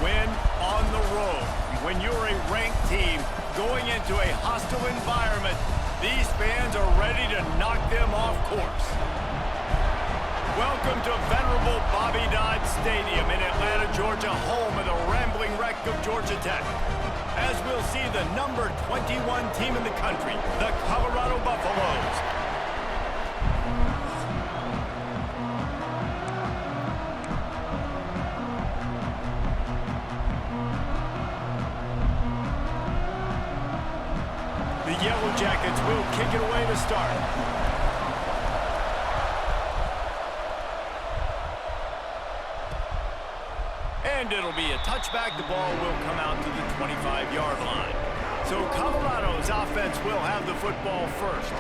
win on the road. When you're a ranked team going into a hostile environment, these fans are ready to knock them off course. Welcome to venerable Bobby Dodd Stadium in Atlanta, Georgia, home of the rambling wreck of Georgia Tech. As we'll see the number 21 team in the country, the Colorado Buffaloes. The Yellow Jackets will kick it away to start. And it'll be a touchback. The ball will come out to the 25-yard line. So Colorado's offense will have the football first.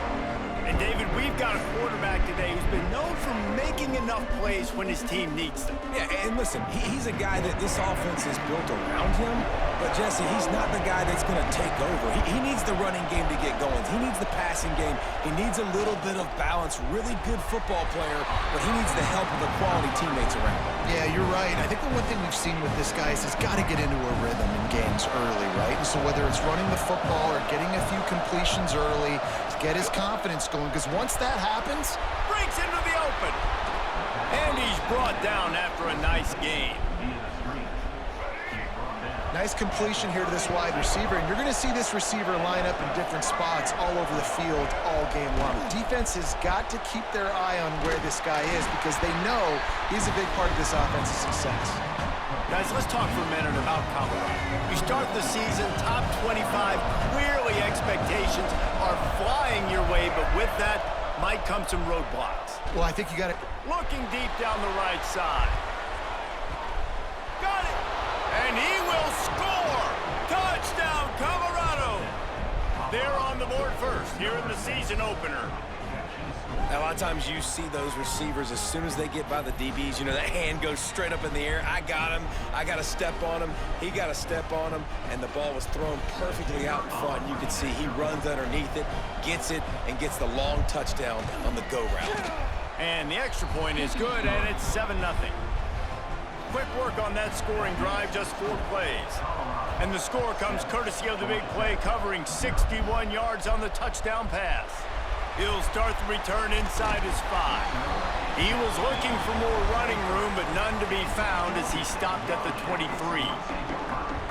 And David, we've got a quarterback today who's been known for making enough plays when his team needs them. Yeah, and listen, he's a guy that this offense is built around him. But, Jesse, he's not the guy that's going to take over. He needs the running game to get going. He needs the passing game. He needs a little bit of balance. Really good football player, but he needs the help of the quality teammates around him. Yeah, you're right. I think the one thing we've seen with this guy is he's got to get into a rhythm in games early, right? And so whether it's running the football or getting a few completions early to get his confidence going, because once that happens, breaks into the open. And he's brought down after a nice gain. nice completion here to this wide receiver, and you're going to see this receiver line up in different spots all over the field all game long. Defense has got to keep their eye on where this guy is because they know he's a big part of this offense's success. Guys, let's talk for a minute about Colorado. We start the season top 25. Clearly expectations are flying your way, but with that might come some roadblocks. Well, I think you got it. Looking deep down the right side. Got it! And he will score! Touchdown, Colorado! They're on the board first here in the season opener. Now, a lot of times you see those receivers, as soon as they get by the DBs, you know, that hand goes straight up in the air. I got him. I got to step on him. He got to step on him, and the ball was thrown perfectly out in front. You can see he runs underneath it, gets it, and gets the long touchdown on the go route. And the extra point is good, and it's 7-0. Quick work on that scoring drive, just 4 plays. And the score comes courtesy of the big play, covering 61 yards on the touchdown pass. He'll start the return inside his 5. He was looking for more running room, but none to be found as he stopped at the 23.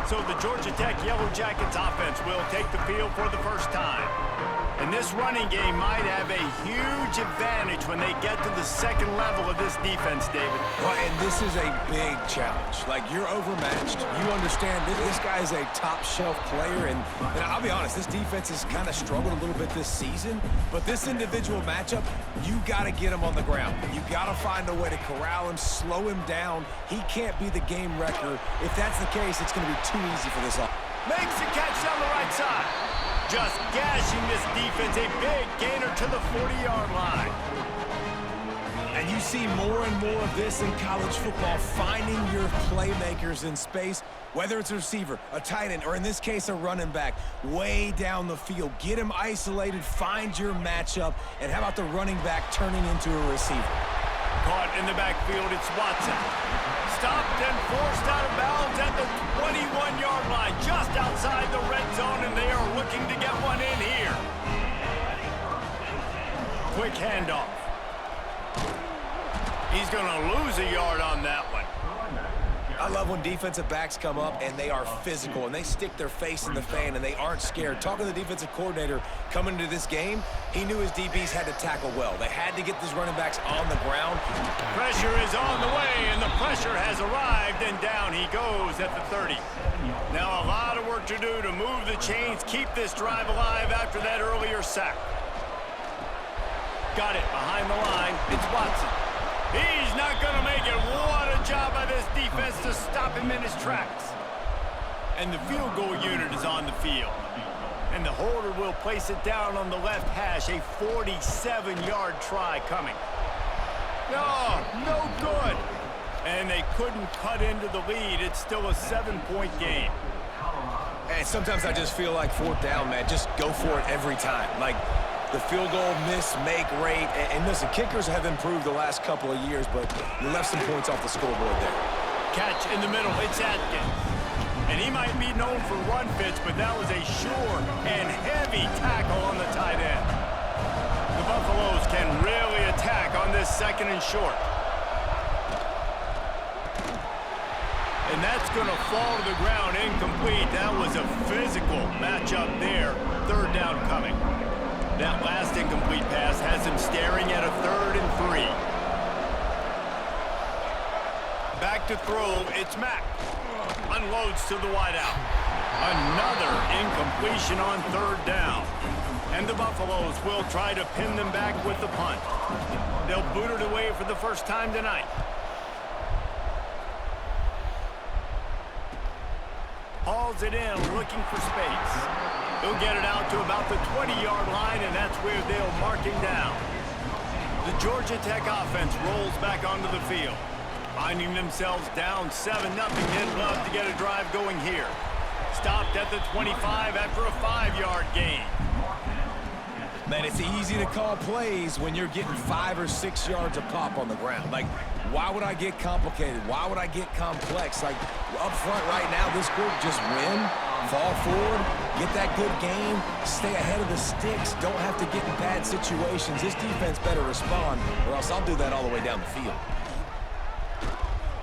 So the Georgia Tech Yellow Jackets offense will take the field for the first time. And this running game might have a huge advantage when they get to the second level of this defense, David. Well, and this is a big challenge. Like, you're overmatched. You understand that this guy is a top-shelf player. And I'll be honest, this defense has kind of struggled a little bit this season. But this individual matchup, you got to get him on the ground. You got to find a way to corral him, slow him down. He can't be the game wrecker. If that's the case, it's going to be too easy for this offense. Makes the catch down the right side. Just gashing this defense, a big gainer to the 40-yard line. And you see more and more of this in college football, finding your playmakers in space, whether it's a receiver, a tight end, or in this case, a running back, way down the field. Get him isolated, find your matchup, and how about the running back turning into a receiver? Caught in the backfield, it's Watson. Stopped and forced out of bounds at the 21-yard line, just outside the red zone, and they are looking to get one in here. Quick handoff. He's going to lose a yard on that one. I love when defensive backs come up and they are physical and they stick their face in the fan and they aren't scared. Talking to the defensive coordinator coming into this game, he knew his DBs had to tackle well. They had to get these running backs on the ground. Pressure is on the way, and the pressure has arrived, and down he goes at the 30. Now a lot of work to do to move the chains, keep this drive alive after that earlier sack. Got it behind the line. It's Watson. He's not going to make it. What a job by this defense to stop him in his tracks. And the field goal unit is on the field. And the holder will place it down on the left hash. A 47-yard try coming. No good. And they couldn't cut into the lead. It's still a 7-point game. And sometimes I just feel like 4th down, man, just go for it every time. Like, the field goal miss-make rate. And listen, kickers have improved the last couple of years, but you left some points off the scoreboard there. catch in the middle. It's Atkins. And he might be known for run fits, but that was a sure and heavy tackle on the tight end. The Buffaloes can really attack on this 2nd and short. And that's going to fall to the ground incomplete. That was a physical matchup there. 3rd down coming. That last incomplete pass has him staring at a 3rd and 3. Back to throw, it's Mack. Unloads to the wideout. Another incompletion on 3rd down. And the Buffaloes will try to pin them back with the punt. They'll boot it away for the first time tonight. Hauls it in, looking for space. He'll get it out to about the 20-yard line, and that's where they'll mark him down. The Georgia Tech offense rolls back onto the field. Finding themselves down 7-0, they'd love to get a drive going here. Stopped at the 25 after a 5-yard gain. Man, it's easy to call plays when you're getting 5 or 6 yards a pop on the ground. Like, why would I get complicated? Why would I get complex? Like, up front right now, this group just win, fall forward, get that good game, stay ahead of the sticks, don't have to get in bad situations. This defense better respond, or else I'll do that all the way down the field.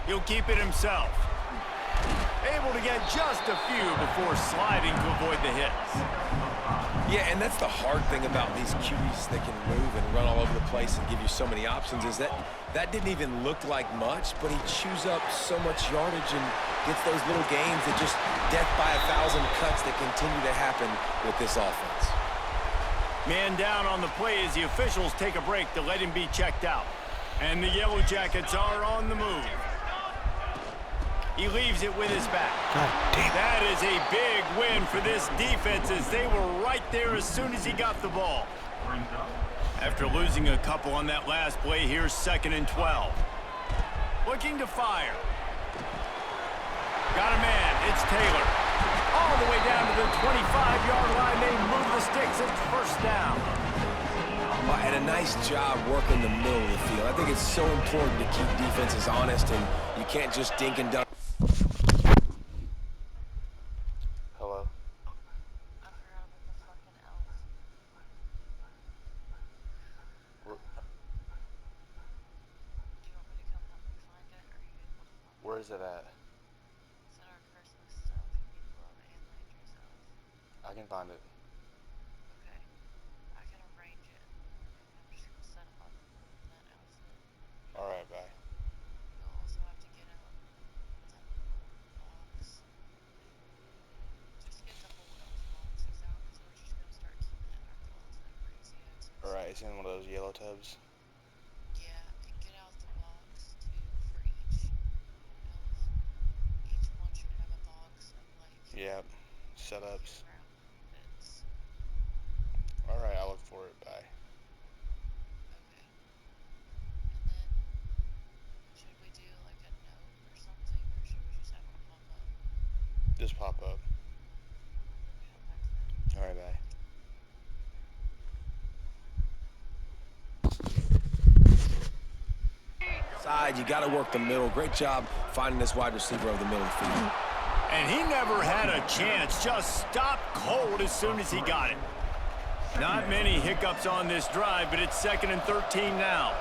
He'll keep it himself. Able to get just a few before sliding to avoid the hits. Yeah, and that's the hard thing about these QBs that can move and run all over the place and give you so many options is that didn't even look like much, but he chews up so much yardage and gets those little gains that just death by 1,000 cuts that continue to happen with this offense. Man down on the play as the officials take a break to let him be checked out. And the Yellow Jackets are on the move. He leaves it with his back. That is a big win for this defense as they were right there as soon as he got the ball. After losing a couple on that last play, here's 2nd and 12. Looking to fire. Got a man. It's Taylor. All the way down to the 25-yard line. They move the sticks. It's 1st down. And a nice job working the middle of the field. I think it's so important to keep defenses honest, and you can't just dink and dunk. Hello? I forgot about the fucking elf. Where, Do you want me to come help you find it, or are you able to find it? where is it at? It's in our Christmas stuff. You need Love and Landry's house. I can find it. Okay. I can arrange it. I'm just gonna set up that outfit. Alright, bye. You'll also have to get out that box. Just get the whole elf boxes out, because we're just gonna start keeping it in our closet. Crazy access. Alright, it's in one of those yellow tubs. Yeah, and get out the box too for each elf. Each one should have a box of like Yep. Setups. round bits. Alright, I'll look for it. Bye. Okay. And then should we do like a note or something, or should we just have it pop up? Just pop up. Okay, I'll back to that. Alright, bye. Side, you got to work the middle. Great job finding this wide receiver over the middle of the field. And he never had a chance. Just stopped cold as soon as he got it. Not many hiccups on this drive, but it's 2nd and 13 now.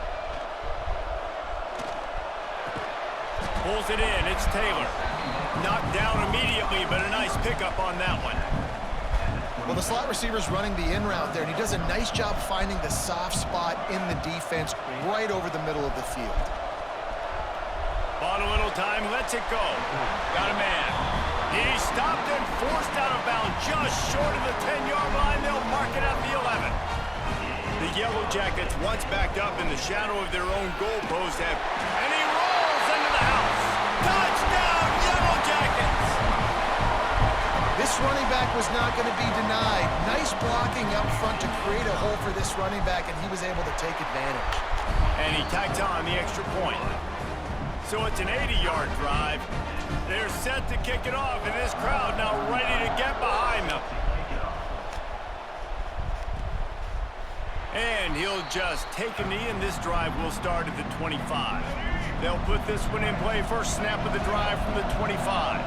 Pulls it in. It's Taylor. Knocked down immediately, but a nice pickup on that one. Well, the slot receiver's running the in route there, and he does a nice job finding the soft spot in the defense right over the middle of the field. Bought a little time, lets it go. Got a man. He's stopped and forced out of bounds just short of the 10-yard line. They'll mark it at the 11. The Yellow Jackets, once backed up in the shadow of their own goalpost, and he rolls into the house. Touchdown, Yellow Jackets! This running back was not going to be denied. Nice blocking up front to create a hole for this running back, and he was able to take advantage. And he tacked on the extra point. So it's an 80-yard drive. They're set to kick it off, and this crowd now ready to get behind them. And he'll just take a knee, and this drive will start at the 25. They'll put this one in play. First snap of the drive from the 25.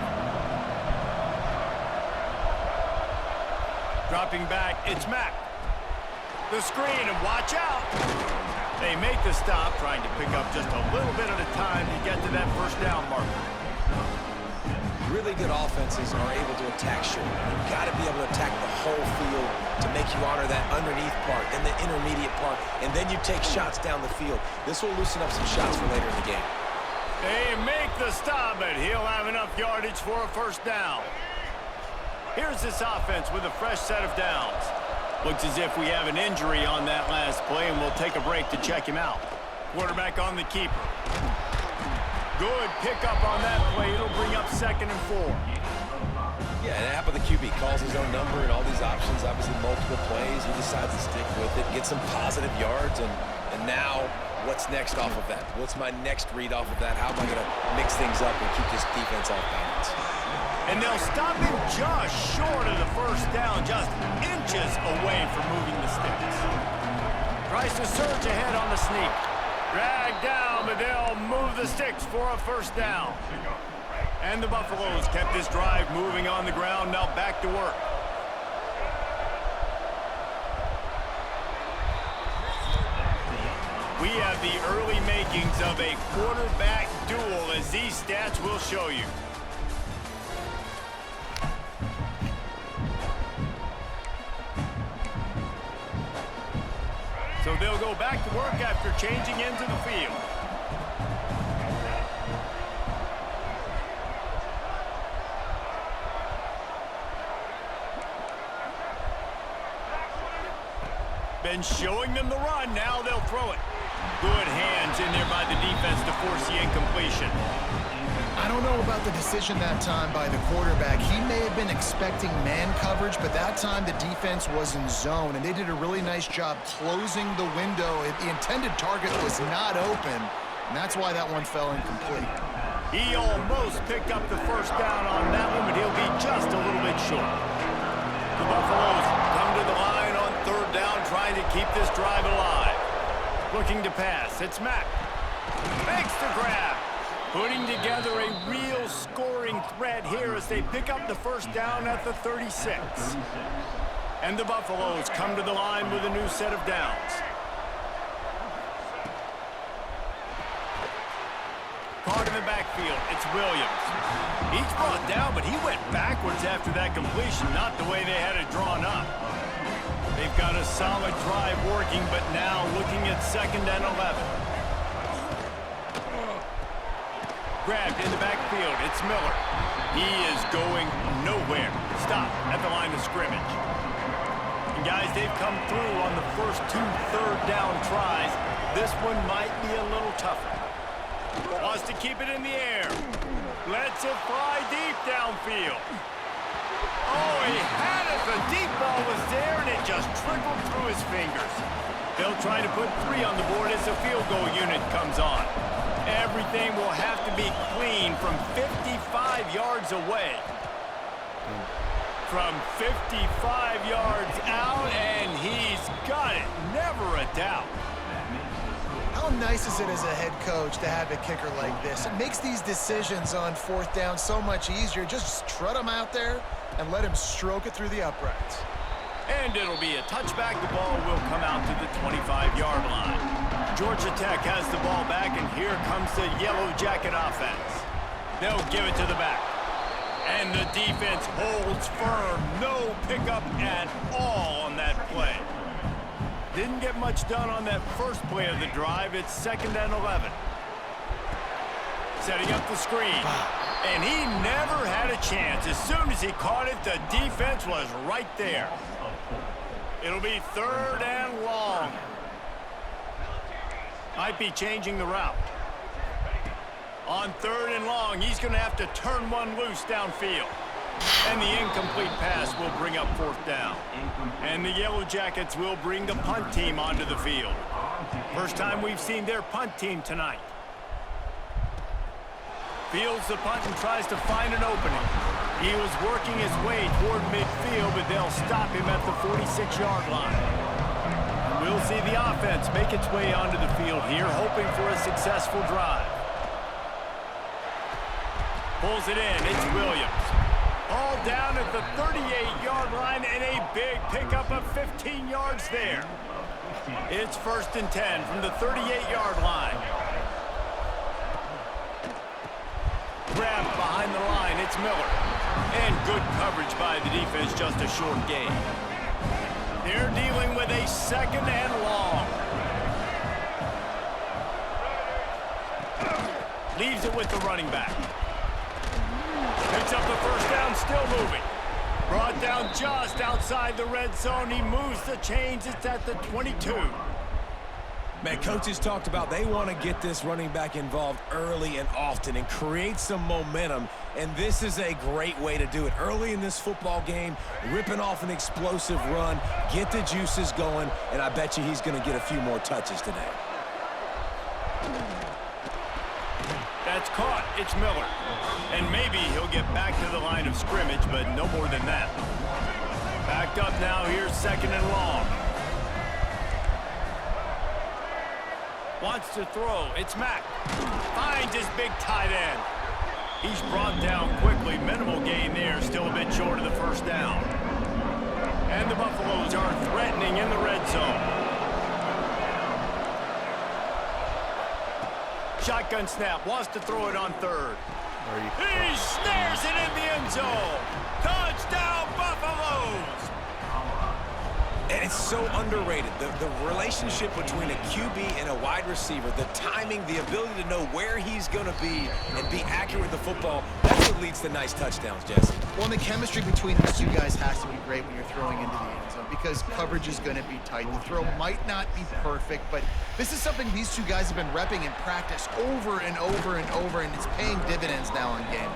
Dropping back, it's Mack. The screen, and watch out. They make the stop, trying to pick up just a little bit at a time to get to that first down marker. Really good offenses are able to attack short. You've got to be able to attack the whole field to make you honor that underneath part, then the intermediate part, and then you take shots down the field. This will loosen up some shots for later in the game. They make the stop, but he'll have enough yardage for a first down. Here's this offense with a fresh set of downs. Looks as if we have an injury on that last play, and we'll take a break to check him out. Quarterback on the keeper. Good pickup on that play. It'll bring up 2nd and 4. Yeah, and half of the QB calls his own number and all these options, obviously multiple plays. He decides to stick with it, get some positive yards, and now what's next off of that? What's my next read off of that? How am I going to mix things up and keep this defense off balance? And they'll stop him just short of the first down, just inches away from moving the sticks. Tries to surge ahead on the sneak. Dragged down, but they'll move the sticks for a first down. And the Buffaloes kept this drive moving on the ground, now back to work. We have the early makings of a quarterback duel, as these stats will show you. So they'll go back to work after changing into the field. Been showing them the run, now they'll throw it. Good hands in there by the defense to force the incompletion. I don't know about the decision that time by the quarterback. He may have been expecting man coverage, but that time the defense was in zone, and they did a really nice job closing the window. The intended target was not open, and that's why that one fell incomplete. He almost picked up the first down on that one, but he'll be just a little bit short. The Buffaloes come to the line on 3rd down, trying to keep this drive alive. Looking to pass, it's Mack. Makes the grab. Putting together a real scoring threat here as they pick up the first down at the 36. And the Buffaloes come to the line with a new set of downs. Caught in the backfield, it's Williams. He's brought down, but he went backwards after that completion, not the way they had it drawn up. They've got a solid drive working, but now looking at 2nd and 11. Grabbed in the backfield, it's Miller. He is going nowhere. Stop at the line of scrimmage. And guys, they've come through on the first 2 3rd down tries. This one might be a little tougher. Wants to keep it in the air. Lets it fly deep downfield. Oh, he had it. The deep ball was there, and it just trickled through his fingers. They'll try to put 3 on the board as the field goal unit comes on. Everything will have to be clean from 55 yards away. From 55 yards out, and he's got it. Never a doubt. How nice is it as a head coach to have a kicker like this? It makes these decisions on 4th down so much easier. Just trot him out there and let him stroke it through the uprights. And it'll be a touchback. The ball will come out to the 25-yard line. Georgia Tech has the ball back, and here comes the Yellow Jacket offense. They'll give it to the back. And the defense holds firm. No pickup at all on that play. Didn't get much done on that first play of the drive. It's 2nd and 11. Setting up the screen. And he never had a chance. As soon as he caught it, the defense was right there. It'll be 3rd and long. Might be changing the route. On 3rd and long, he's going to have to turn one loose downfield. And the incomplete pass will bring up 4th down. And the Yellow Jackets will bring the punt team onto the field. First time we've seen their punt team tonight. Fields the punt and tries to find an opening. He was working his way toward midfield, but they'll stop him at the 46-yard line. We'll see the offense make its way onto the field here, hoping for a successful drive. Pulls it in. It's Williams. All down at the 38-yard line and a big pickup of 15 yards there. It's 1st and 10 from the 38-yard line. Grabbed behind the line. It's Miller. And good coverage by the defense, just a short gain. They're dealing with a 2nd and long. Leaves it with the running back. Picks up the 1st down, still moving. Brought down just outside the red zone. He moves the chains. It's at the 22. Man, coaches talked about they want to get this running back involved early and often and create some momentum, and this is a great way to do it. Early in this football game, ripping off an explosive run, get the juices going, and I bet you he's going to get a few more touches today. That's caught. It's Miller. And maybe he'll get back to the line of scrimmage, but no more than that. Backed up now. Here's 2nd and long. Wants to throw. It's Mack. Finds his big tight end. He's brought down quickly. Minimal gain there. Still a bit short of the 1st down. And the Buffaloes are threatening in the red zone. Shotgun snap. Wants to throw it on 3rd. He snares it in the end zone. Touchdown, Buffaloes! And it's so underrated. The relationship between a QB and a wide receiver, the timing, the ability to know where he's going to be and be accurate with the football, that's what leads to nice touchdowns, Jesse. Well, and the chemistry between these two guys has to be great when you're throwing into the end zone because coverage is going to be tight. The throw might not be perfect, but this is something these two guys have been repping in practice over and over and over, and it's paying dividends now in game.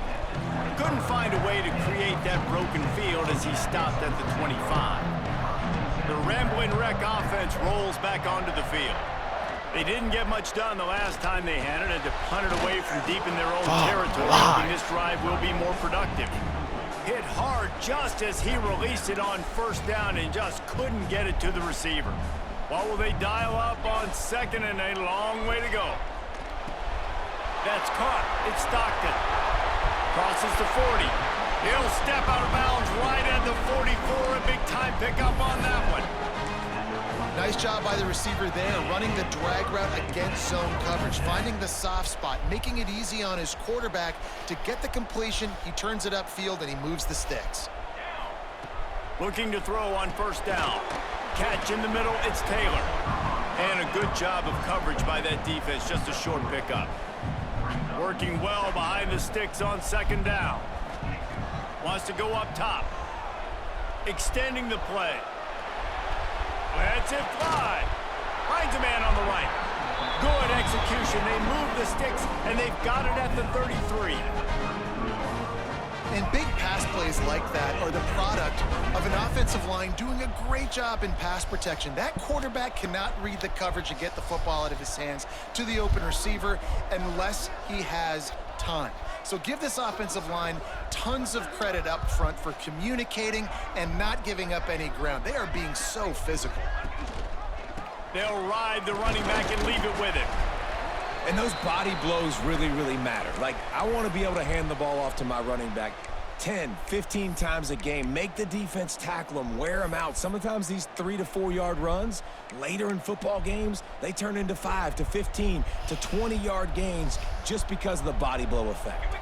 Couldn't find a way to create that broken field as he stopped at the 25. The Rambling Wreck offense rolls back onto the field. They didn't get much done the last time they had it, and to punt it away from deep in their own territory, hoping this drive will be more productive. Hit hard just as he released it on 1st down and just couldn't get it to the receiver. What will they dial up on 2nd and a long way to go? That's caught. It's Stockton. Crosses the 40. He'll step out of bounds right at the 44. A big-time pickup on that one. Nice job by the receiver there, running the drag route against zone coverage, finding the soft spot, making it easy on his quarterback to get the completion. He turns it upfield, and he moves the sticks. Looking to throw on 1st down. Catch in the middle, it's Taylor. And a good job of coverage by that defense, just a short pickup. Working well behind the sticks on 2nd down. Wants to go up top. Extending the play. Lets it fly. Finds a man on the right. Good execution. They move the sticks, and they've got it at the 33. And big pass plays like that are the product of an offensive line doing a great job in pass protection. That quarterback cannot read the coverage and get the football out of his hands to the open receiver unless he has time. So give this offensive line tons of credit up front for communicating and not giving up any ground. They are being so physical. They'll ride the running back and leave it with him. And those body blows really, really matter. Like, I want to be able to hand the ball off to my running back 10, 15 times a game. Make the defense tackle them, wear them out. Sometimes these 3 to 4 yard runs, later in football games, they turn into 5 to 15 to 20 yard gains just because of the body blow effect.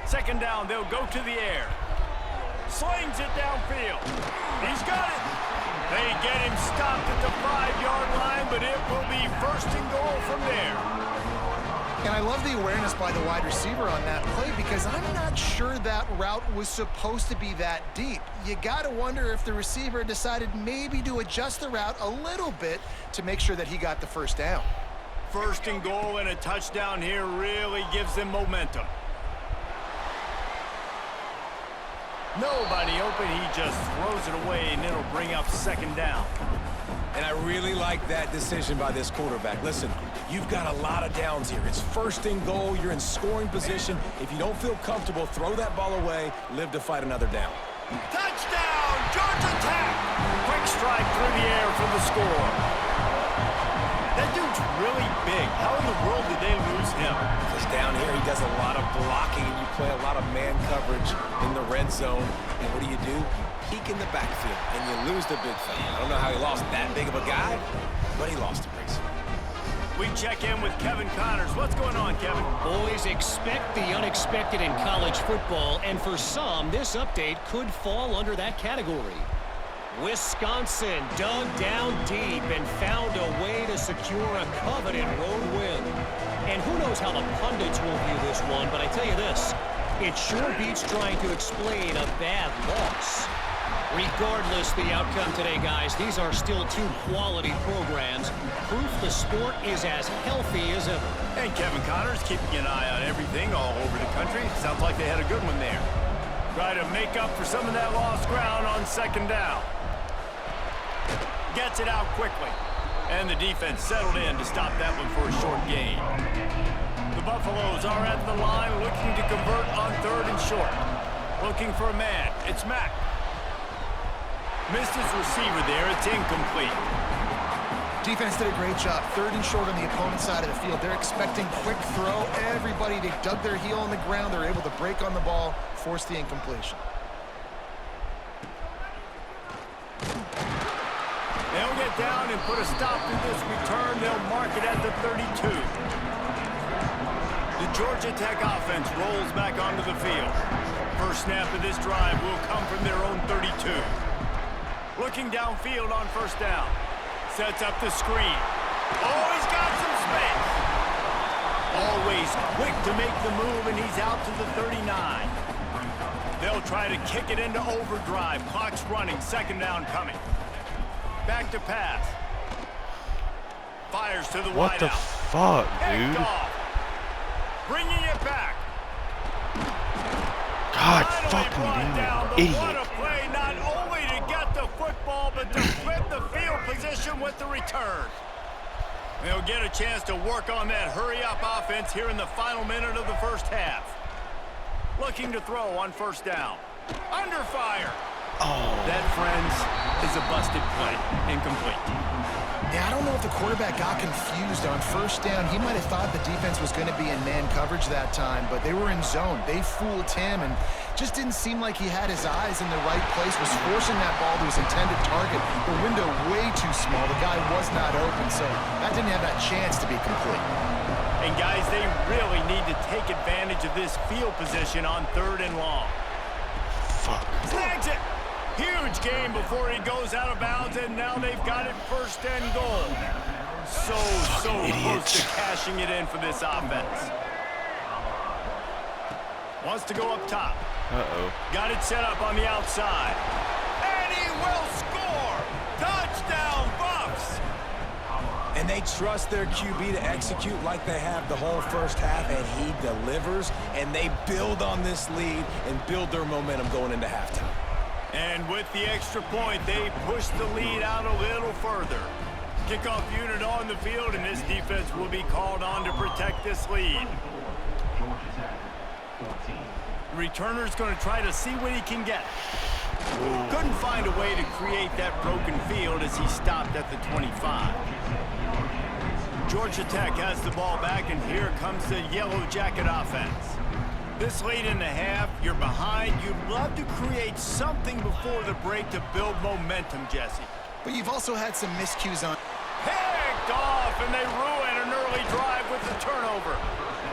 2nd down, they'll go to the air. Slings it downfield. He's got it. They get him stopped at the 5-yard line, but it will be 1st and goal from there. And I love the awareness by the wide receiver on that play because I'm not sure that route was supposed to be that deep. You got to wonder if the receiver decided maybe to adjust the route a little bit to make sure that he got the 1st down. 1st and goal and a touchdown here really gives them momentum. Nobody open, he just throws it away, and it'll bring up 2nd down. And I really like that decision by this quarterback. Listen, you've got a lot of downs here. It's 1st and goal. You're in scoring position. If you don't feel comfortable, throw that ball away. Live to fight another down. Touchdown, Georgia Tech! Quick strike through the air for the score. That dude's really big. How in the world did they lose him? Because down here he does a lot of blocking and you play a lot of man coverage in the red zone. And what do? Peek in the backfield and you lose the big fella. I don't know how he lost that big of a guy, but he lost him, Reese. We check in with Kevin Connors. What's going on, Kevin? Boys, expect the unexpected in college football, and for some, this update could fall under that category. Wisconsin dug down deep and found a way to secure a coveted road win. And who knows how the pundits will view this one, but I tell you this, it sure beats trying to explain a bad loss. Regardless the outcome today, guys, these are still two quality programs. Proof the sport is as healthy as ever. And Kevin Connors keeping an eye on everything all over the country. Sounds like they had a good one there. Try to make up for some of that lost ground on second down. Gets it out quickly. And the defense settled in to stop that one for a short gain. The Buffaloes are at the line looking to convert on third and short. Looking for a man. It's Mack. Missed his receiver there. It's incomplete. Defense did a great job. Third and short on the opponent's side of the field. They're expecting quick throw. Everybody, they dug their heel on the ground. They're able to break on the ball, force the incompletion. They'll get down and put a stop to this return. They'll mark it at the 32. The Georgia Tech offense rolls back onto the field. First snap of this drive will come from their own 32. Looking downfield on first down. Sets up the screen. Oh, he's got some space. Always quick to make the move, and he's out to the 39. They'll try to kick it into overdrive. Clock's running. Second down coming. Back to pass. Fires to the wideout. What the fuck, dude? Bringing it back. God Finally fucking brought damn down, it, but what idiot. a play, not only to get the football, but to flip the field position with the return. They'll get a chance to work on that hurry-up offense here in the final minute of the first half. Looking to throw on first down. Under fire. Oh. That, friends, is a busted play. Incomplete. Yeah, I don't know if the quarterback got confused on first down. He might have thought the defense was going to be in man coverage that time, but they were in zone. They fooled him and just didn't seem like he had his eyes in the right place, was forcing that ball to his intended target. The window way too small. The guy was not open, so that didn't have that chance to be complete. And, guys, they really need to take advantage of this field position on third and long. Fuck. Snags it. Huge game before he goes out of bounds, and now they've got it first and goal. So close to cashing it in for this offense. Wants to go up top. Uh-oh. Got it set up on the outside. And he will score! Touchdown, Buffs! And they trust their QB to execute like they have the whole first half, and he delivers, and they build on this lead and build their momentum going into halftime. And with the extra point, they push the lead out a little further. Kickoff unit on the field, and this defense will be called on to protect this lead. The returner's going to try to see what he can get. Couldn't find a way to create that broken field as he stopped at the 25. Georgia Tech has the ball back, and here comes the Yellow Jacket offense. This late in the half, you're behind. You'd love to create something before the break to build momentum, Jesse. But you've also had some miscues on. Picked off, and they ruin an early drive with the turnover.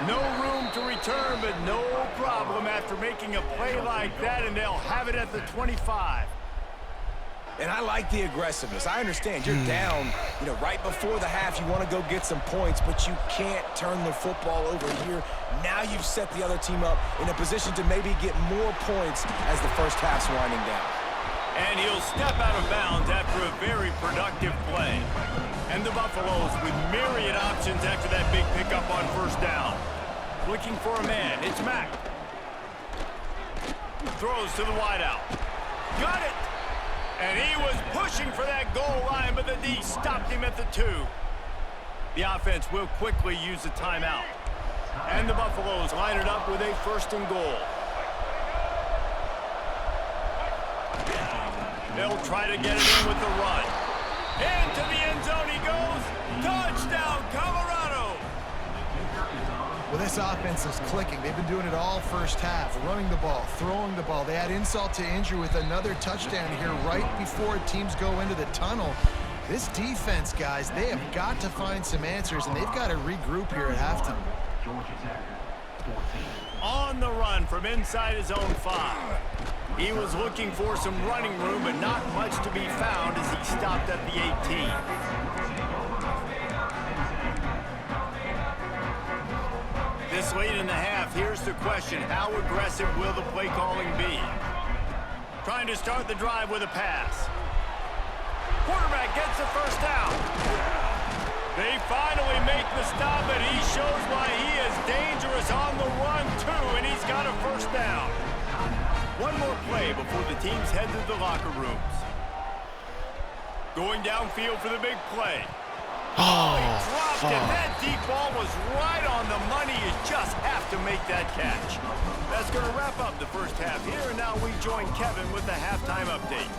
No room to return, but no problem after making a play like that, and they'll have it at the 25. And I like the aggressiveness. I understand you're down, right before the half. You want to go get some points, but you can't turn the football over here. Now you've set the other team up in a position to maybe get more points as the first half's winding down. And he'll step out of bounds after a very productive play. And the Buffaloes with myriad options after that big pickup on first down. Looking for a man. It's Mack. Throws to the wideout. Got it! And he was pushing for that goal line, but the D stopped him at the 2. The offense will quickly use the timeout. And the Buffaloes line it up with a first and goal. They'll try to get it in with the run. Into the end zone he goes. Touchdown, Colorado! Well, this offense is clicking. They've been doing it all first half, running the ball, throwing the ball. They add insult to injury with another touchdown here right before teams go into the tunnel. This defense, guys, they have got to find some answers, and they've got to regroup here at halftime. On the run from inside his own 5. He was looking for some running room, but not much to be found as he stopped at the 18. This late in the half, here's the question. How aggressive will the play calling be? Trying to start the drive with a pass. Quarterback gets the first down. They finally make the stop, and he shows why he is dangerous on the run, too, and he's got a first down. One more play before the teams head to the locker rooms. Going downfield for the big play. Oh, he dropped it. That deep ball was right on the money. You just have to make that catch. That's going to wrap up the first half here, and now we join Kevin with the halftime update.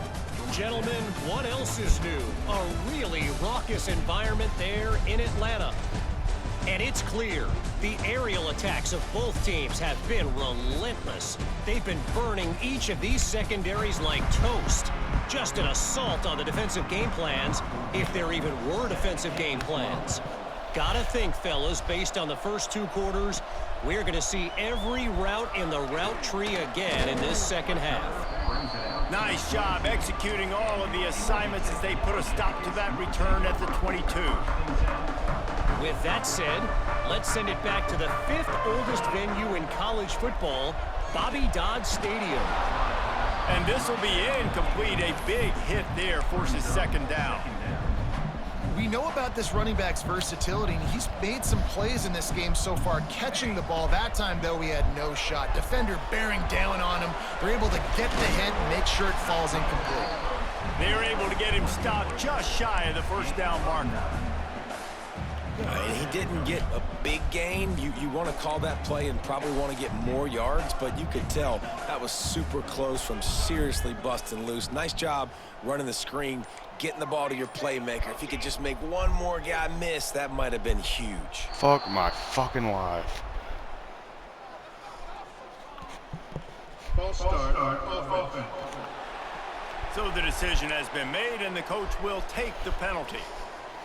Gentlemen, what else is new? A really raucous environment there in Atlanta. And it's clear, the aerial attacks of both teams have been relentless. They've been burning each of these secondaries like toast. Just an assault on the defensive game plans, if there even were defensive game plans. Gotta think, fellas, based on the first 2 quarters, we're going to see every route in the route tree again in this second half. Nice job executing all of the assignments as they put a stop to that return at the 22. With that said, let's send it back to the 5th oldest venue in college football, Bobby Dodd Stadium. And this will be incomplete. A big hit there forces second down. We know about this running back's versatility, and he's made some plays in this game so far, catching the ball. That time, though, he had no shot. Defender bearing down on him. They're able to get the hit and make sure it falls incomplete. They were able to get him stopped just shy of the first down marker. He didn't get a big gain. You want to call that play and probably want to get more yards, but you could tell that was super close from seriously busting loose. Nice job running the screen, getting the ball to your playmaker. If he could just make one more guy miss, that might have been huge. Fuck my fucking life. False start off offense. So the decision has been made, and the coach will take the penalty.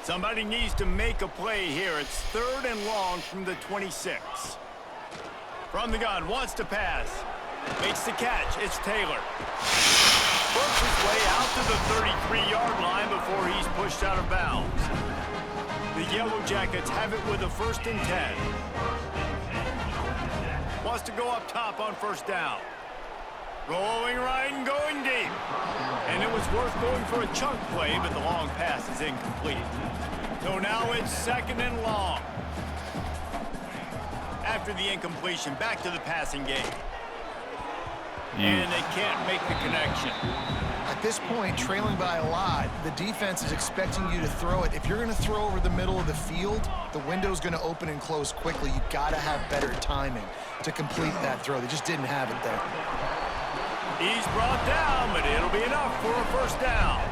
Somebody needs to make a play here. It's 3rd and long from the 26. From the gun, wants to pass. Makes the catch. It's Taylor. Works his way out to the 33-yard line before he's pushed out of bounds. The Yellow Jackets have it with a 1st and 10. Wants to go up top on first down. Rolling right and going deep. And it was worth going for a chunk play, but the long pass is incomplete. So now it's 2nd and long. After the incompletion, back to the passing game. And they can't make the connection. At this point, trailing by a lot, the defense is expecting you to throw it. If you're going to throw over the middle of the field, the window's going to open and close quickly. You've got to have better timing to complete that throw. They just didn't have it there. He's brought down, but it'll be enough for a first down.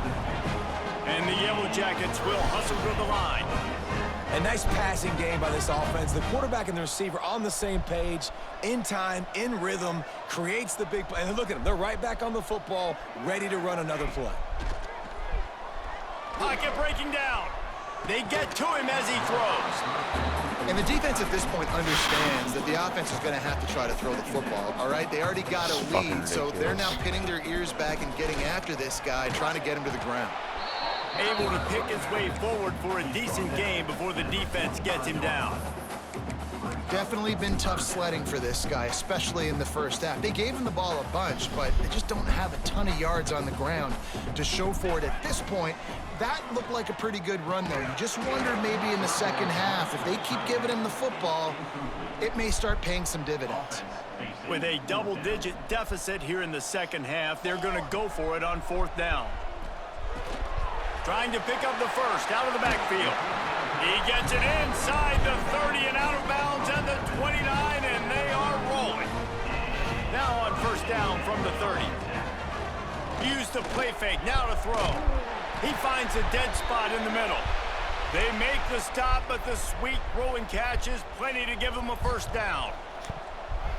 And the Yellow Jackets will hustle to the line. A nice passing game by this offense. The quarterback and the receiver on the same page, in time, in rhythm, creates the big play. And look at them. They're right back on the football, ready to run another play. Pocket breaking down. They get to him as he throws. And the defense at this point understands that the offense is going to have to try to throw the football, all right? They already got a lead, so they're now pinning their ears back and getting after this guy, trying to get him to the ground. Able to pick his way forward for a decent game before the defense gets him down. Definitely been tough sledding for this guy, especially in the first half. They gave him the ball a bunch, but they just don't have a ton of yards on the ground to show for it at this point. That looked like a pretty good run, though. You just wonder maybe in the second half, if they keep giving him the football, it may start paying some dividends. With a double-digit deficit here in the second half, they're going to go for it on 4th down. Trying to pick up the first out of the backfield. He gets it inside the 30 and out of bounds at the 29, and they are rolling. Now on first down from the 30. Use the play fake, now to throw. He finds a dead spot in the middle. They make the stop, but the sweet throw and catch is plenty to give them a first down.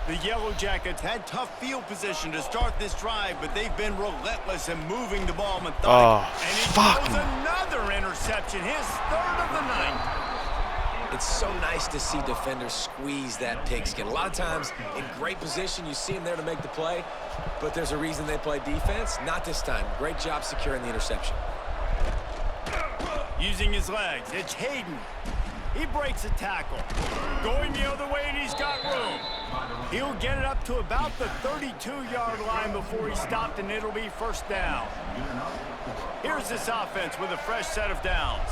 The Yellow Jackets had tough field position to start this drive, but they've been relentless in moving the ball methodically. Oh, And he fuck. throws another interception, his third of the night. It's so nice to see defenders squeeze that pigskin. A lot of times, in great position, you see them there to make the play, but there's a reason they play defense. Not this time. Great job securing the interception. Using his legs, it's Hayden. He breaks a tackle. Going the other way, and he's got room. He'll get it up to about the 32-yard line before he's stopped, and it'll be first down. Here's this offense with a fresh set of downs.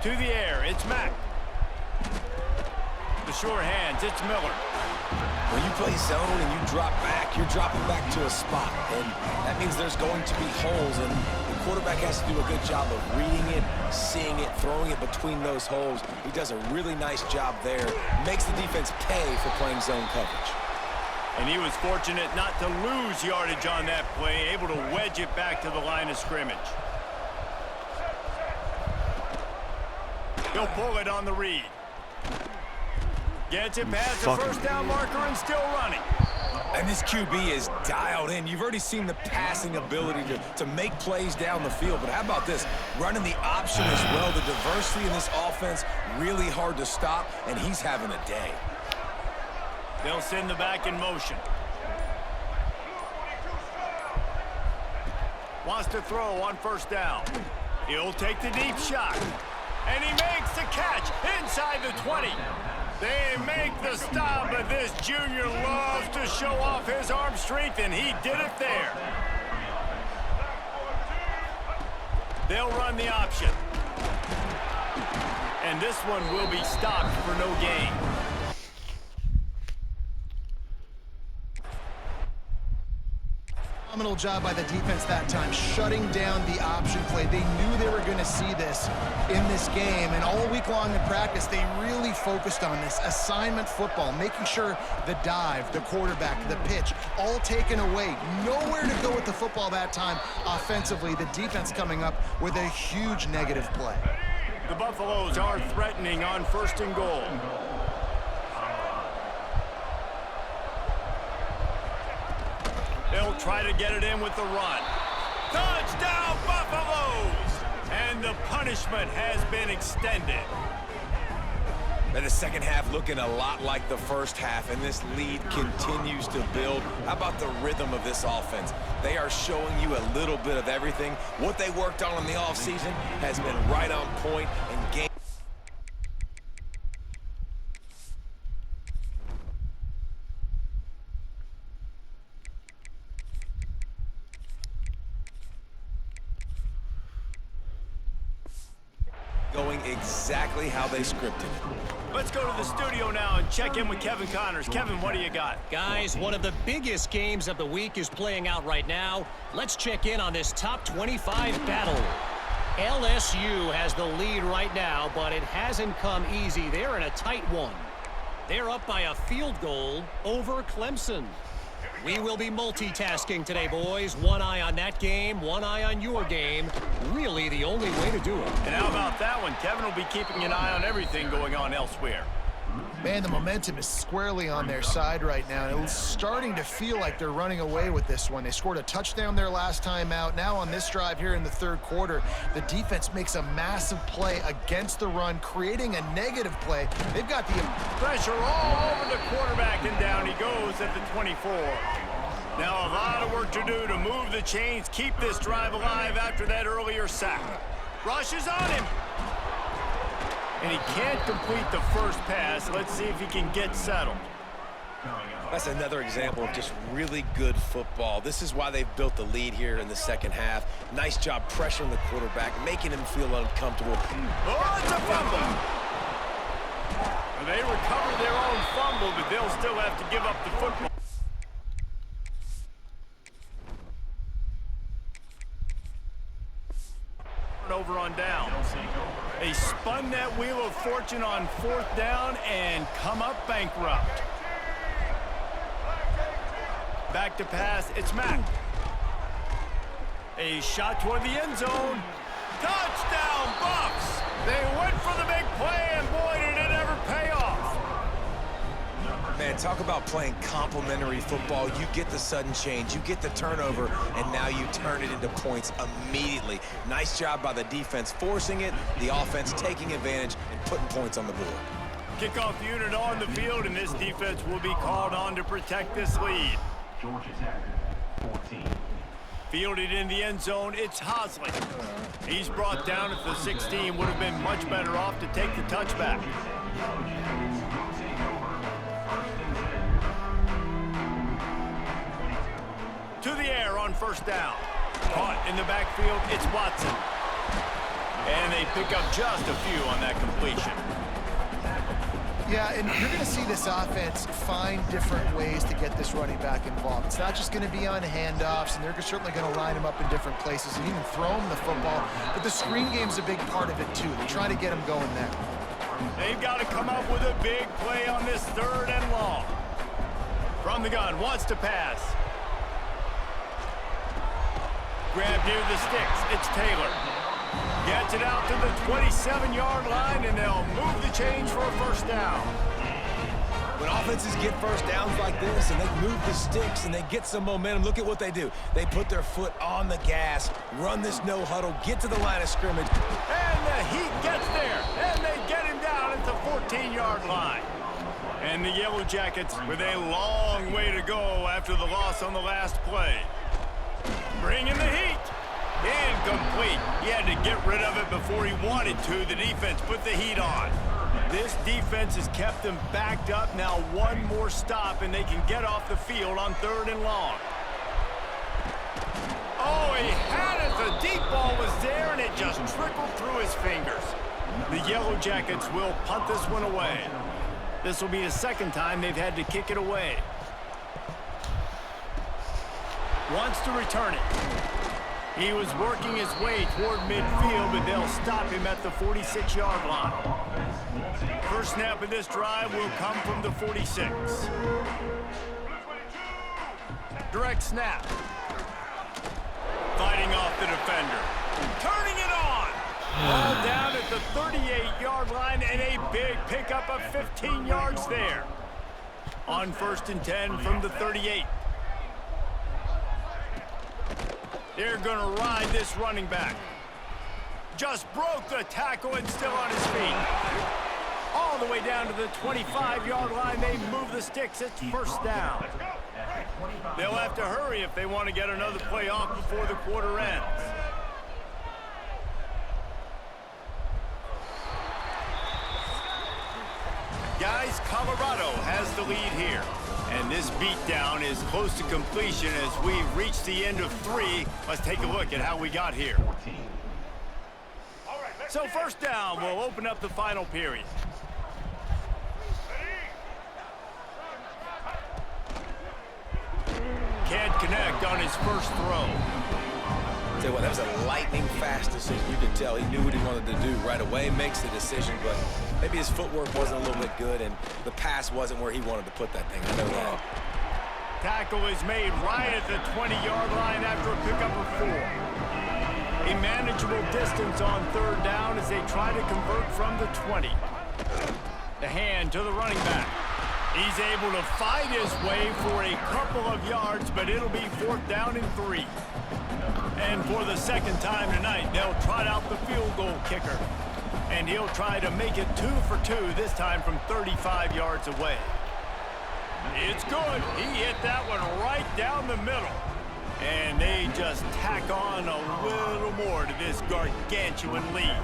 To the air, it's Mack. The sure hands, it's Miller. When you play zone and you drop back, you're dropping back to a spot. And that means there's going to be holes, and the quarterback has to do a good job of reading it, seeing it, throwing it between those holes. He does a really nice job there. Makes the defense pay for playing zone coverage. And he was fortunate not to lose yardage on that play, able to wedge it back to the line of scrimmage. He'll pull it on the read. Gets it past the first down marker and still running. And this QB is dialed in. You've already seen the passing ability to make plays down the field. But how about this? Running the option as well. The diversity in this offense, really hard to stop, and he's having a day. They'll send the back in motion. Wants to throw on first down. He'll take the deep shot. And he makes the catch inside the 20. They make the stop, but this junior loves to show off his arm strength, and he did it there. They'll run the option. And this one will be stopped for no gain. Phenomenal job by the defense that time, shutting down the option play. They knew they were going to see this in this game, and all week long in practice, they really focused on this assignment football, making sure the dive, the quarterback, the pitch, all taken away. Nowhere to go with the football that time offensively. The defense coming up with a huge negative play. The Buffaloes are threatening on first and goal. They'll try to get it in with the run. Touchdown, Buffaloes! And the punishment has been extended. And the second half looking a lot like the first half, and this lead continues to build. How about the rhythm of this offense? They are showing you a little bit of everything. What they worked on in the offseason has been right on point and game. Going exactly how they scripted it. Let's go to the studio now and check in with Kevin Connors. Kevin, what do you got? Guys, one of the biggest games of the week is playing out right now. Let's check in on this top 25 battle. LSU has the lead right now, but it hasn't come easy. They're in a tight one. They're up by a field goal over Clemson. We will be multitasking today, boys. One eye on that game, one eye on your game. Really the only way to do it. And how about that one? Kevin will be keeping an eye on everything going on elsewhere. Man, the momentum is squarely on their side right now. And it's starting to feel like they're running away with this one. They scored a touchdown their last time out. Now on this drive here in the third quarter, the defense makes a massive play against the run, creating a negative play. They've got the Pressure all over the quarterback, and down he goes at the 24. Now a lot of work to do to move the chains, keep this drive alive after that earlier sack. Rush is on him. And he can't complete the first pass. Let's see if he can get settled. That's another example of just really good football. This is why they've built the lead here in the second half. Nice job pressuring the quarterback, making him feel uncomfortable. Oh, it's a fumble. They recover their own fumble, but they'll still have to give up the football. Over on downs. They spun that wheel of fortune on fourth down and come up bankrupt. Back to pass, it's Mack. A shot toward the end zone. Touchdown, Buffs! They went for the big play, and boy, did it ever pay off. Man, talk about playing complementary football. You get the sudden change, you get the turnover, and now you turn it into points immediately. Nice job by the defense forcing it, the offense taking advantage and putting points on the board. Kickoff unit on the field, and this defense will be called on to protect this lead. Georgia Tech, 14. Fielded in the end zone, it's Hosley. He's brought down at the 16, would have been much better off to take the touchback. To the air on first down. Caught in the backfield, it's Watson. And they pick up just a few on that completion. Yeah, and you're going to see this offense find different ways to get this running back involved. It's not just going to be on handoffs, and they're certainly going to line him up in different places and even throw him the football. But the screen game's a big part of it, too. They're trying to get him going there. They've got to come up with a big play on this 3rd and long. From the gun, wants to pass. Grab near the sticks, it's Taylor. Gets it out to the 27-yard line, and they'll move the chains for a first down. When offenses get first downs like this and they move the sticks and they get some momentum, look at what they do. They put their foot on the gas, run this no huddle, get to the line of scrimmage. And the Heat gets there, and they get him down at the 14-yard line. And the Yellow Jackets with a long way to go after the loss on the last play. Bring in the Heat. Incomplete. He had to get rid of it before he wanted to. The defense put the heat on. This defense has kept them backed up. Now one more stop, and they can get off the field on 3rd and long. Oh, he had it. The deep ball was there, and it just trickled through his fingers. The Yellow Jackets will punt this one away. This will be the 2nd time they've had to kick it away. Wants to return it. He was working his way toward midfield, but they'll stop him at the 46-yard line. First snap of this drive will come from the 46. Direct snap. Fighting off the defender. Turning it on. All down at the 38-yard line, and a big pickup of 15 yards there. On 1st and 10 from the 38. They're going to ride this running back. Just broke the tackle and still on his feet. All the way down to the 25-yard line. They move the sticks. It's first down. They'll have to hurry if they want to get another play off before the quarter ends. Guys, Colorado has the lead here. And this beatdown is close to completion as we've reached the end of 3. Let's take a look at how we got here. So first down, we'll open up the final period. Can't connect on his first throw. Tell you what, that was a lightning-fast decision. You could tell he knew what he wanted to do right away, makes the decision, but maybe his footwork wasn't a little bit good, and the pass wasn't where he wanted to put that thing. I know that. Tackle is made right at the 20-yard line after a pickup of 4. A manageable distance on 3rd down as they try to convert from the 20. The hand to the running back. He's able to fight his way for a couple of yards, but it'll be 4th down and 3. And for the 2nd time tonight, they'll trot out the field goal kicker. And he'll try to make it 2 for 2, this time from 35 yards away. It's good. He hit that one right down the middle. And they just tack on a little more to this gargantuan lead.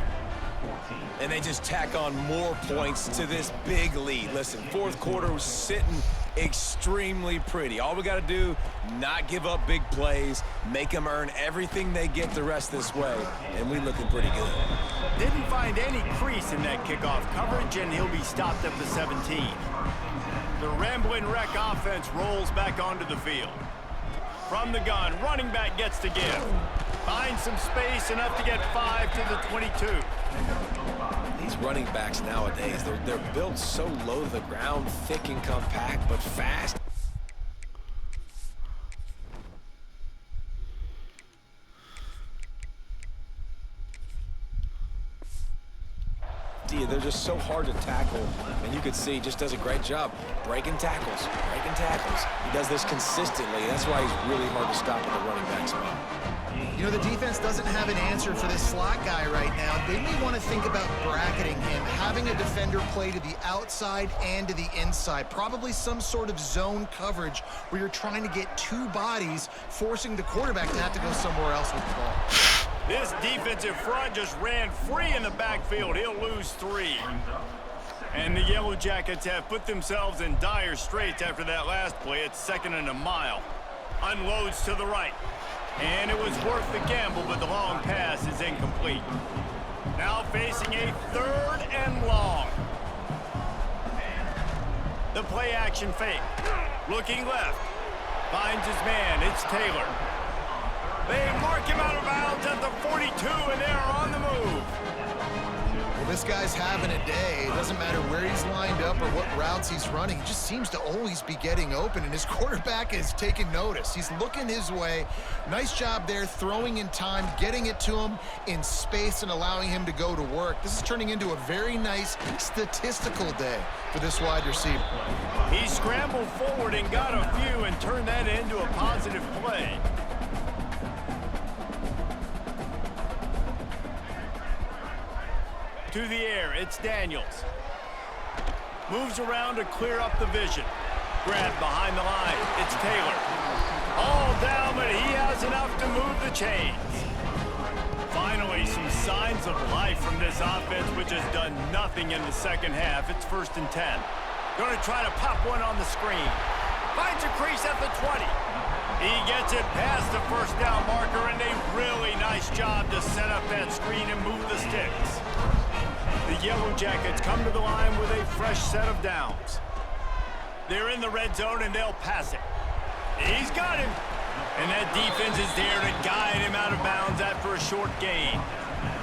And they just tack on more points to this big lead. Listen, 4th quarter was sitting extremely pretty. All we got to do, not give up big plays, make them earn everything they get the rest this way, and we looking pretty good. Didn't find any crease in that kickoff coverage, and he'll be stopped at the 17. The Ramblin' Wreck offense rolls back onto the field. From the gun, running back gets to give. Finds some space, enough to get 5 to the 22. These running backs nowadays, they're built so low to the ground, thick and compact, but fast. They're just so hard to tackle, and you could see just does a great job breaking tackles, breaking tackles. He does this consistently. That's why he's really hard to stop at the running back spot. You know, the defense doesn't have an answer for this slot guy right now. They may want to think about bracketing him, having a defender play to the outside and to the inside. Probably some sort of zone coverage where you're trying to get two bodies, forcing the quarterback to have to go somewhere else with the ball. This defensive front just ran free in the backfield. He'll lose 3. And the Yellow Jackets have put themselves in dire straits after that last play. It's 2nd and a mile. Unloads to the right. And it was worth the gamble, but the long pass is incomplete. Now facing a 3rd and long. The play action fake. Looking left. Finds his man. It's Taylor. They mark him out of bounds at the 42, and they are on the move. Well, this guy's having a day. It doesn't matter where he's lined up or what routes he's running. He just seems to always be getting open, and his quarterback is taking notice. He's looking his way. Nice job there, throwing in time, getting it to him in space, and allowing him to go to work. This is turning into a very nice statistical day for this wide receiver. He scrambled forward and got a few and turned that into a positive play. To the air, it's Daniels. Moves around to clear up the vision. Grabbed behind the line, it's Taylor. All down, but he has enough to move the chains. Finally, some signs of life from this offense, which has done nothing in the second half. It's 1st and 10. Going to try to pop one on the screen. Finds a crease at the 20. He gets it past the 1st down marker, and a really nice job to set up that screen and move the sticks. The Yellow Jackets come to the line with a fresh set of downs. They're in the red zone, and they'll pass it. He's got him. And that defense is there to guide him out of bounds after a short gain.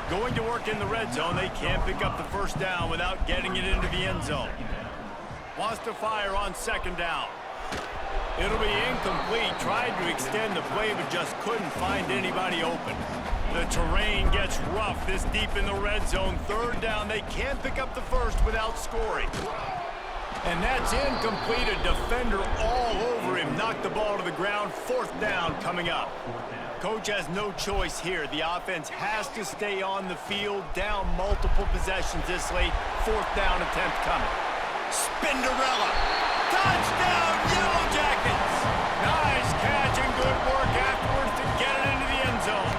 Going to work in the red zone, they can't pick up the 1st down without getting it into the end zone. Wants to fire on 2nd down. It'll be incomplete. Tried to extend the play, but just couldn't find anybody open. The terrain gets rough this deep in the red zone. 3rd down, they can't pick up the 1st without scoring. And that's incomplete. A defender all over him. Knocked the ball to the ground. 4th down coming up. Coach has no choice here. The offense has to stay on the field. Down multiple possessions this late. 4th down attempt coming. Spinderella. Touchdown, Yellow Jackets. Nice catch and good work afterwards to get it into the end zone.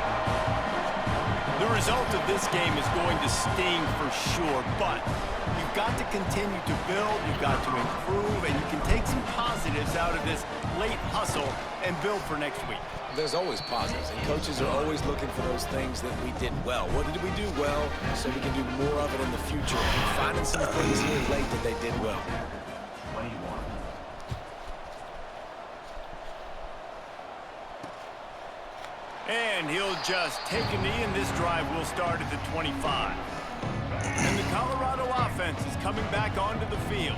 The result of this game is going to sting for sure, but you've got to continue to build, you've got to improve, and you can take some positives out of this late hustle and build for next week. There's always positives, and coaches are always looking for those things that we did well. What did we do well so we can do more of it in the future? Finding some things here late that they did well. 21. And he'll just take a knee, and this drive will start at the 25. And the Colorado offense is coming back onto the field.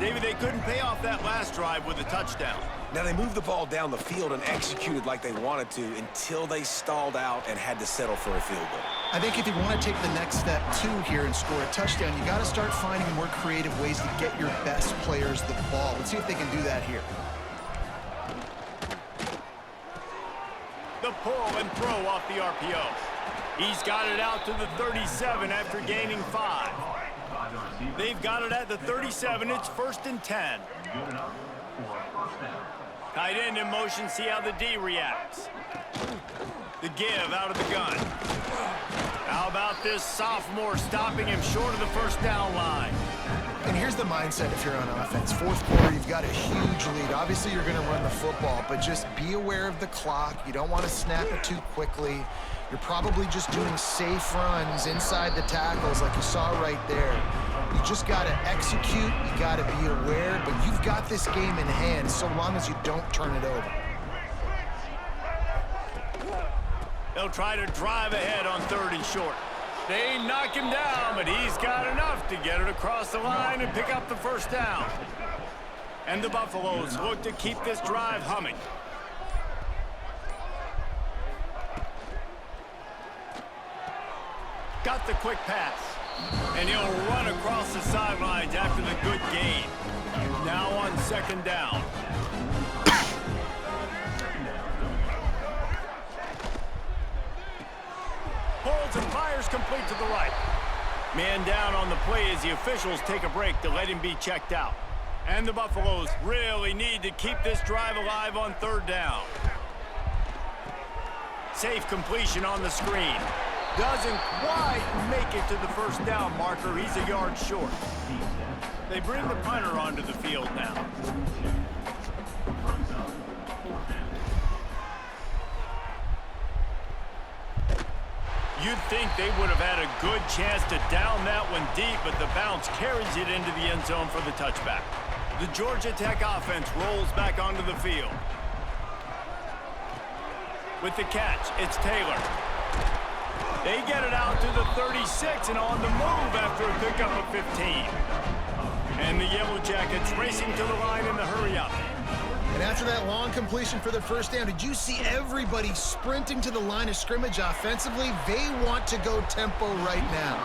David, they couldn't pay off that last drive with a touchdown. Now, they moved the ball down the field and executed like they wanted to until they stalled out and had to settle for a field goal. I think if you want to take the next step, too, here and score a touchdown, you got to start finding more creative ways to get your best players the ball. Let's see if they can do that here. The pull and throw off the RPO. He's got it out to the 37 after gaining 5. They've got it at the 37. It's 1st and 10. Good enough for a 1st down. Tight end in motion. See how the D reacts. The give out of the gun. How about this sophomore stopping him short of the 1st down line? And here's the mindset if you're on offense. 4th quarter, you've got a huge lead. Obviously, you're going to run the football, but just be aware of the clock. You don't want to snap it too quickly. You're probably just doing safe runs inside the tackles like you saw right there. You just got to execute. You got to be aware, but you've got this game in hand so long as you don't turn it over. They'll try to drive ahead on 3rd and short. They knock him down, but he's got enough to get it across the line and pick up the 1st down. And the Buffaloes look to keep this drive humming. Got the quick pass. And he'll run across the sidelines after the good gain. Now on second down. Holds and fires complete to the right. Man down on the play as the officials take a break to let him be checked out. And the Buffaloes really need to keep this drive alive on third down. Safe completion on the screen. Doesn't quite make it to the first down marker. He's a yard short. They bring the punter onto the field now. You'd think they would have had a good chance to down that one deep, but the bounce carries it into the end zone for the touchback. The Georgia Tech offense rolls back onto the field. With the catch, it's Taylor. They get it out to the 36 and on the move after a pickup of 15. And the Yellow Jackets racing to the line in the hurry-up. And after that long completion for the first down, did you see everybody sprinting to the line of scrimmage offensively? They want to go tempo right now.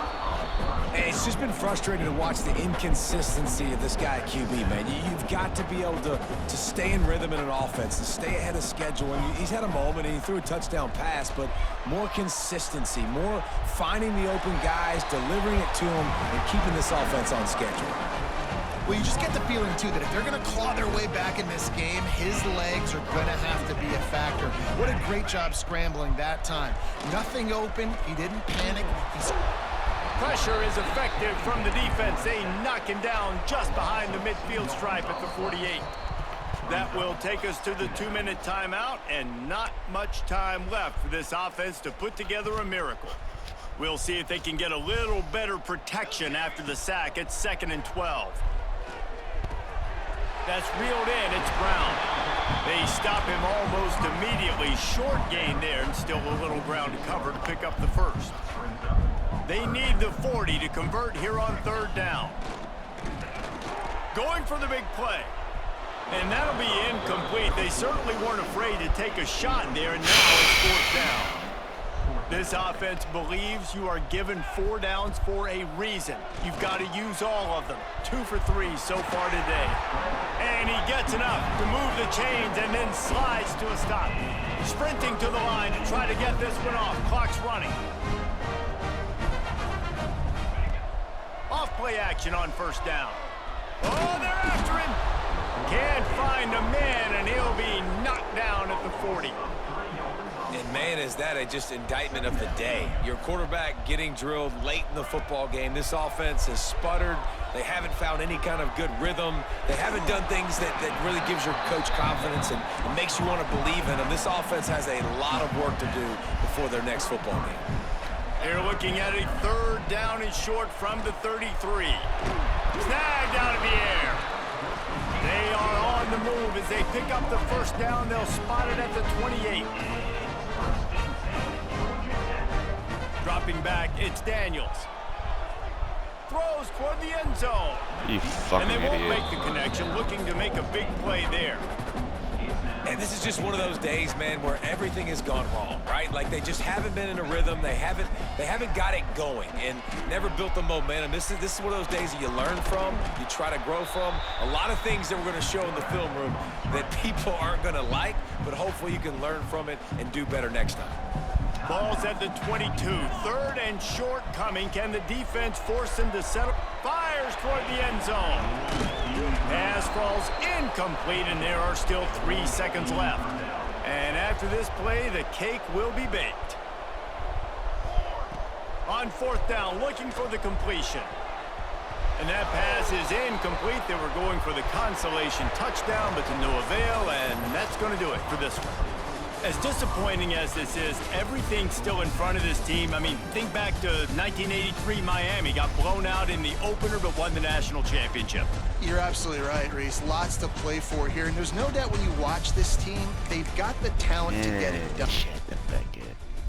Hey, it's just been frustrating to watch the inconsistency of this guy at QB, man. You've got to be able to stay in rhythm in an offense, to stay ahead of schedule. And he's had a moment and he threw a touchdown pass, but more consistency, more finding the open guys, delivering it to them, and keeping this offense on schedule. Well, you just get the feeling, too, that if they're going to claw their way back in this game, his legs are going to have to be a factor. What a great job scrambling that time. Nothing open. He didn't panic. Pressure is effective from the defense. They knock him down just behind the midfield stripe at the 48. That will take us to the 2-minute timeout, and not much time left for this offense to put together a miracle. We'll see if they can get a little better protection after the sack. It's 2nd and 12. That's reeled in. It's Brown. They stop him almost immediately. Short gain there, and still a little ground to cover to pick up the first. They need the 40 to convert here on third down. Going for the big play. And that'll be incomplete. They certainly weren't afraid to take a shot there, and now it's fourth down. This offense believes you are given 4 downs for a reason. You've got to use all of them. 2 for 3 so far today. And he gets enough to move the chains and then slides to a stop. Sprinting to the line to try to get this one off. Clock's running. Off play action on first down. Oh, they're after him. Can't find a man, and he'll be knocked down at the 40. And man, is that just indictment of the day. Your quarterback getting drilled late in the football game. This offense has sputtered. They haven't found any kind of good rhythm. They haven't done things that really gives your coach confidence and makes you want to believe in them. This offense has a lot of work to do before their next football game. They're looking at a third down and short from the 33. Snagged out of the air. They are on the move as they pick up the first down. They'll spot it at the 28. Dropping back, it's Daniels. Throws toward the end zone. You fucking idiot. And they won't idiot. make the connection, looking to make a big play there. And this is just one of those days, man, where everything has gone wrong, right? Like they just haven't been in a rhythm. They haven't got it going and never built the momentum. This is one of those days that you learn from, you try to grow from. A lot of things that we're going to show in the film room that people aren't going to like, but hopefully you can learn from it and do better next time. Ball's at the 22. 3rd and short coming. Can the defense force him to settle? Fires toward the end zone. Pass falls incomplete, and there are still 3 seconds left. And after this play, the cake will be baked. On 4th down, looking for the completion. And that pass is incomplete. They were going for the consolation touchdown, but to no avail, and that's going to do it for this one. As disappointing as this is, everything's still in front of this team. I mean, think back to 1983 Miami. Got blown out in the opener, but won the national championship. You're absolutely right, Reese. Lots to play for here. And there's no doubt when you watch this team, they've got the talent to get it done. Shut the fuck up.